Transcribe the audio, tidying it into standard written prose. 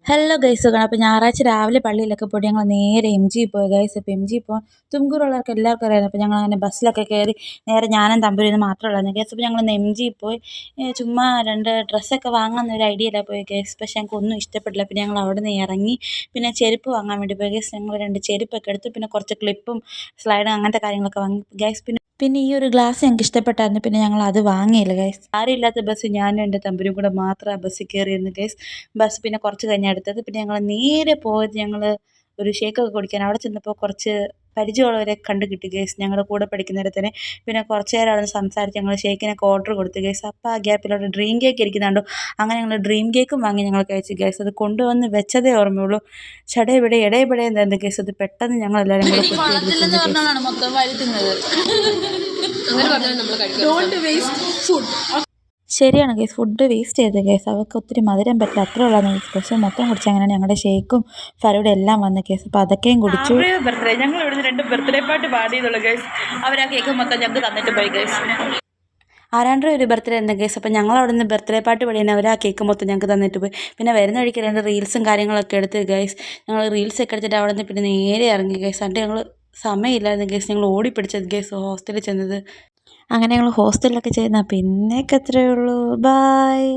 Hello guys സുഖമാണ്. അപ്പോൾ ഞായറാഴ്ച രാവിലെ പള്ളിയിലൊക്കെ പോയിട്ട് ഞങ്ങൾ നേരെ എം ജി പോയി ഗൈസ്. ഇപ്പോൾ എം ജി ഇപ്പോൾ തുംകൂറുള്ളവർക്ക് എല്ലാവർക്കും അറിയാം. അപ്പോൾ ഞങ്ങൾ അങ്ങനെ ബസ്സിലൊക്കെ കയറി നേരെ ഞാനും തമ്പുരിന്ന് മാത്രമുള്ളായിരുന്നു ഗൈസ്. അപ്പോൾ ഞങ്ങൾ എം ജി പോയി ചുമ്മാ രണ്ട് ഡ്രസ്സൊക്കെ വാങ്ങാമെന്നൊരു ഐഡിയയില്ല പോയി ഗൈസ്. പക്ഷേ ഞങ്ങൾക്ക് ഒന്നും ഇഷ്ടപ്പെട്ടില്ല. പിന്നെ ഞങ്ങൾ അവിടെ നിന്ന് ഇറങ്ങി പിന്നെ ചെരുപ്പ് വാങ്ങാൻ വേണ്ടി പോയി ഗൈസ്. ഞങ്ങൾ രണ്ട് ചെരുപ്പൊക്കെ എടുത്തു. പിന്നെ കുറച്ച് ക്ലിപ്പും സ്ലൈഡും അങ്ങനത്തെ കാര്യങ്ങളൊക്കെ വാങ്ങി ഗൈസ്. പിന്നെ ഈ ഒരു ഗ്ലാസ് ഞങ്ങൾക്ക് ഇഷ്ടപ്പെട്ടായിരുന്നു. പിന്നെ ഞങ്ങൾ അത് വാങ്ങിയില്ല ഗൈസ്. ആരുമില്ലാത്ത ബസ് ഞാനും എൻ്റെ തമ്പുരും കൂടെ മാത്രം ആ ബസ്സിൽ കയറിയിരുന്നു ഗൈസ്. ബസ് പിന്നെ കുറച്ച് കഴിഞ്ഞ് എടുത്തത്. പിന്നെ ഞങ്ങൾ നേരെ പോയത് ഒരു ഷേക്കൊക്കെ കുടിക്കാൻ. അവിടെ ചെന്നപ്പോൾ കുറച്ച് പരിചയമുള്ളവരെ കണ്ടു കിട്ടി ഗൈസ്, ഞങ്ങളുടെ കൂടെ പഠിക്കുന്നവരെ തന്നെ. പിന്നെ കുറച്ച് നേരം അവിടെ സംസാരിച്ച് ഞങ്ങൾ ഷേക്കിനൊക്കെ ഓർഡർ കൊടുത്തു ഗൈസ്. അപ്പോൾ ആ ഗ്യാപ്പിലോട്ട് ഡ്രീം കേക്ക് ഇരിക്കുന്നുണ്ടോ, അങ്ങനെ ഞങ്ങൾ ഡ്രീം കേക്കും വാങ്ങി ഞങ്ങൾ കഴിച്ചു ഗൈസ്. അത് കൊണ്ടുവന്ന് വെച്ചതേ ഓർമ്മയുള്ളൂ. ചടയുടെ ഇടയപെടെ എന്തായിരുന്നു ഗൈസ്, അത് പെട്ടെന്ന് ഞങ്ങൾ എല്ലാവരും കൂടെ ശരിയാണ് ഗൈസ്, ഫുഡ് വേസ്റ്റ് ചെയ്ത് ഗൈസ്. അവർക്ക് ഒത്തിരി മധുരം പറ്റില്ല, അത്ര ഉള്ളതാണ് ഗൈസ്. പക്ഷേ മൊത്തം കുടിച്ച് അങ്ങനെ ഞങ്ങളുടെ ഷേക്കും ഫലൂടെ എല്ലാം വന്ന കേസ്. അപ്പോൾ അതൊക്കെയും കുടിച്ചു. ബർത്ത്ഡേ ഞങ്ങൾ ഇവിടുന്ന് 2 ബർത്ത്ഡേ പാർട്ടി പാടിയതുള്ളൂ ഗൈസ്. അവർ ആ കേക്ക് മൊത്തം ഞങ്ങൾക്ക് തന്നിട്ട് പോയി ഗൈസ്. ആരാണ്ട് ഒരു ബർത്ത്ഡേ എന്താ ഗൈസ്. അപ്പോൾ ഞങ്ങൾ അവിടെ നിന്ന് ബർത്ത്ഡേ പാർട്ടി പാടിയാണ്. അവർ ആ കേക്ക് മൊത്തം ഞങ്ങൾക്ക് തന്നിട്ട് പോയി. പിന്നെ വരുന്ന വഴിക്ക് 2 റീൽസും കാര്യങ്ങളൊക്കെ എടുത്ത് ഗൈസ്. ഞങ്ങൾ റീൽസൊക്കെ എടുത്തിട്ട് അവിടെ നിന്ന് പിന്നെ നേരെ ഇറങ്ങി ഗൈസ്. എന്നിട്ട് ഞങ്ങൾ സമയമില്ലായിരുന്നു ഗൈസ്, ഞങ്ങൾ ഓടിപ്പിടിച്ചത് ഗൈസ് ഹോസ്റ്റലിൽ ചെന്നത്. അങ്ങനെ ഞങ്ങൾ ഹോസ്റ്റലിലൊക്കെ ചെയ്യുന്ന പിന്നേക്ക് അത്രയേ ഉള്ളൂ. ബായ്.